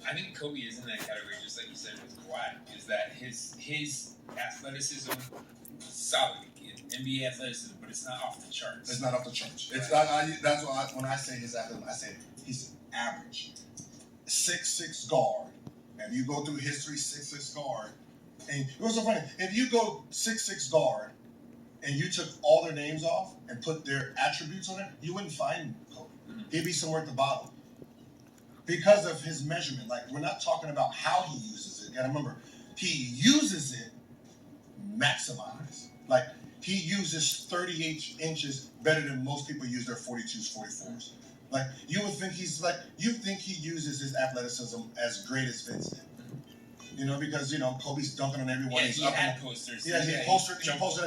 I think Kobe is in that category, just like you said with Kawhi, is that his athleticism solid. NBA athleticism, but it's not off the charts. It's not off the charts. It's not. That's why when I say his athleticism, I say he's average. 6'6" guard. And you go through history, 6'6" guard. And it was so funny. If you go 6'6" guard and you took all their names off and put their attributes on it, you wouldn't find Kobe. Mm-hmm. He'd be somewhere at the bottom. Because of his measurement. Like, we're not talking about how he uses it. You gotta remember, he uses it maximized. Like, he uses 38 inches better than most people use their 42s, 44s. Like, you would think you think he uses his athleticism as great as Vince did. You know, because, you know, Kobe's dunking on everyone. Yeah, he had posters. Yeah, he posted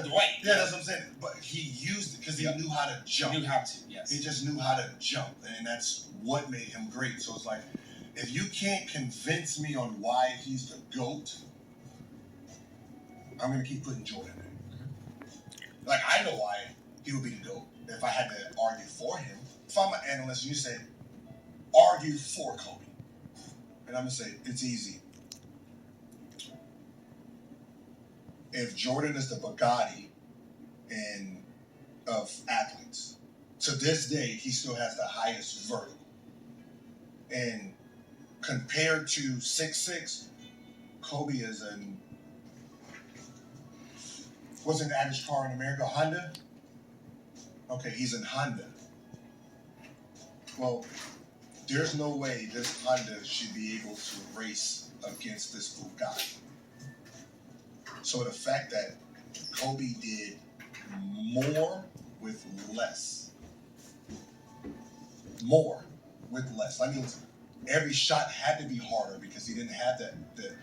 Dwight. Yeah, that's what I'm saying. But he used it because he knew how to jump. He knew how to, yes. He just knew how to jump, and that's what made him great. So it's like, if you can't convince me on why he's the GOAT, I'm going to keep putting Jordan in. Mm-hmm. Like, I know why he would be the GOAT if I had to argue for him. If I'm an analyst and you say, argue for Kobe, and I'm going to say, it's easy. If Jordan is the Bugatti of athletes, to this day, he still has the highest vertical. And compared to 6'6", Kobe is what's an average car in America? Honda? Okay, he's in Honda. Well, there's no way this Honda should be able to race against this Bugatti. So the fact that Kobe did more with less. More with less. I mean, every shot had to be harder because he didn't have that.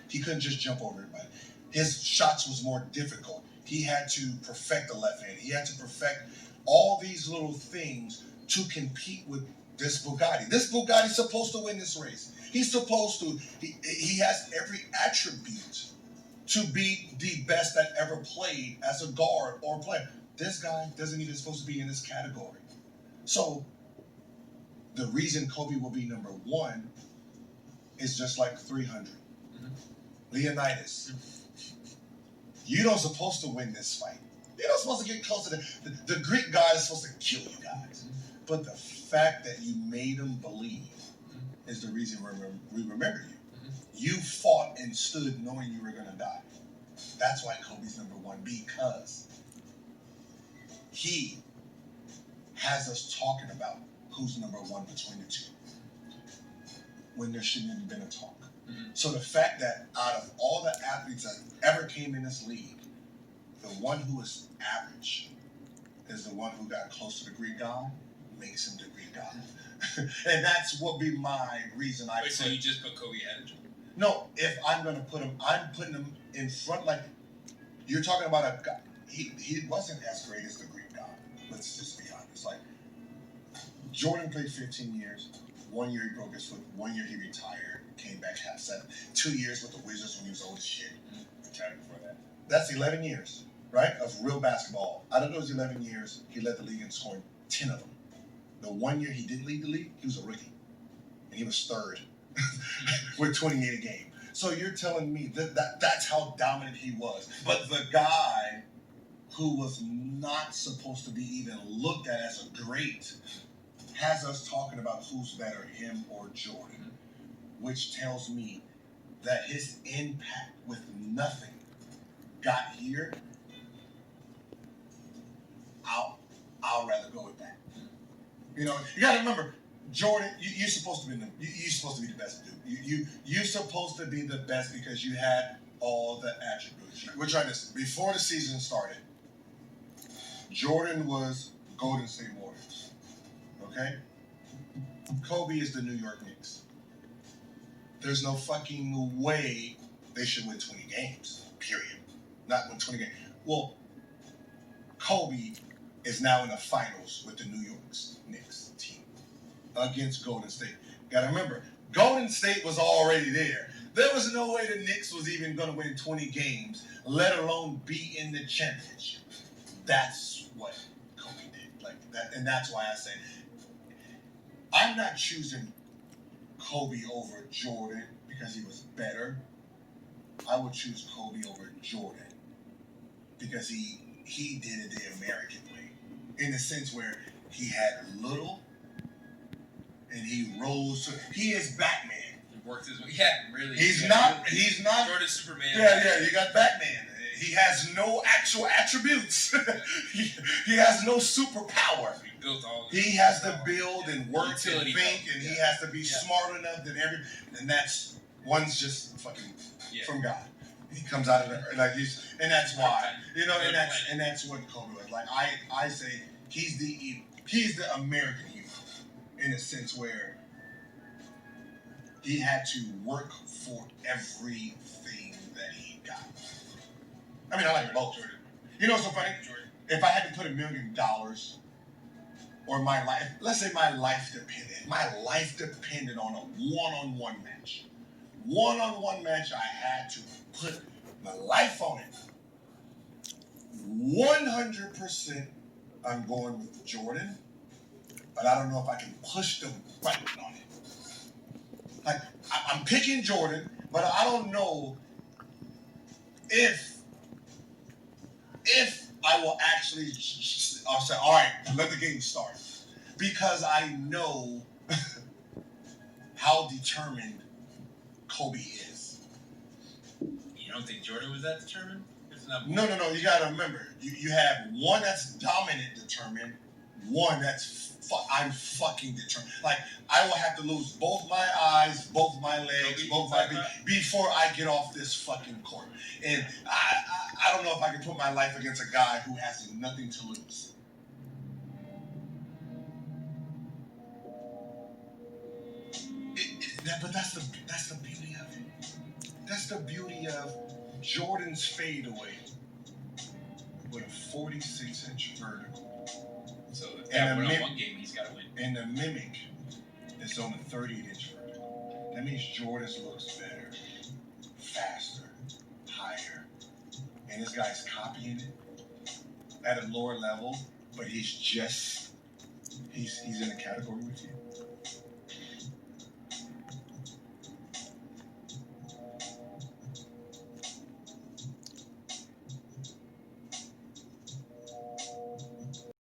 He couldn't just jump over everybody. His shots was more difficult. He had to perfect the left hand. He had to perfect all these little things to compete with this Bugatti. This Bugatti's supposed to win this race. He's supposed to. He has every attribute to be the best that ever played as a guard or player. This guy doesn't even supposed to be in this category. So the reason Kobe will be number one is just like 300. Mm-hmm. Leonidas. You don't supposed to win this fight. You're not supposed to get close to the Greek guy is supposed to kill you guys. But the fact that you made them believe is the reason we remember you. You fought and stood knowing you were going to die. That's why Kobe's number one, because he has us talking about who's number one between the two when there shouldn't have been a talk. Mm-hmm. So the fact that out of all the athletes that ever came in this league, the one who is average is the one who got close to the Greek god, makes him the Greek god. And that's what be my reason I... Wait, so you just put Kobe ahead of him? No, if I'm going to put him, I'm putting him in front. Like, you're talking about a guy. He wasn't as great as the Greek god. Let's just be honest. Like, Jordan played 15 years. 1 year he broke his foot. 1 year he retired. Came back half seven. 2 years with the Wizards when he was old as shit. Retired before that. That's 11 years, right, of real basketball. Out of those 11 years, he led the league in scoring 10 of them. The 1 year he didn't lead the league, he was a rookie. And he was third. With 28 a game. So you're telling me that's how dominant he was. But the guy who was not supposed to be even looked at as a great has us talking about who's better, him or Jordan, which tells me that his impact with nothing got here. I'll rather go with that. You know, you gotta remember, Jordan, you're supposed to be you're supposed to be the best dude. You're supposed to be the best because you had all the attributes. We're trying this before the season started. Jordan was Golden State Warriors. Okay? Kobe is the New York Knicks. There's no fucking way they should win 20 games. Period. Not win 20 games. Well, Kobe is now in the finals with the New York Knicks team against Golden State. Gotta remember, Golden State was already there. There was no way the Knicks was even gonna win 20 games, let alone be in the championship. That's what Kobe did. Like that, and that's why I say I'm not choosing Kobe over Jordan because he was better, I would choose Kobe over Jordan because he did it the American way, in the sense where he had little and he rose. He is Batman. He worked his way. Yeah, really. He's not. Jordan Superman. Yeah. You got Batman. He has no actual attributes. he has no superpower. He built all. He has to build and work and Utility think, and he has to be smart enough than every. And that's one's just from God. He comes out of it like and that's why and that's what Kobe was like. I say he's the American hero in a sense where he had to work for everything that he got. I mean, I like both. You know what's so funny? If I had to put $1 million or my life, let's say my life depended on a one-on-one match. One-on-one match, I had to put my life on it. 100% I'm going with Jordan, but I don't know if I can push the button on it. Like, I'm picking Jordan, but I don't know if I will actually I'll say, all right, let the game start. Because I know how determined Kobe is. You don't think Jordan was that determined? No. You got to remember, you have one that's dominant determined, one that's I'm fucking determined. Like, I will have to lose both my eyes, both my legs, both my feet before I get off this fucking court. And I don't know if I can put my life against a guy who has nothing to lose. But that's the beauty of it. That's the beauty of Jordan's fadeaway with a 46-inch vertical. So if that went on one game, he's got to win. And the mimic is on a 38-inch vertical. That means Jordan's looks better, faster, higher. And this guy's copying it at a lower level, but he's in a category with you.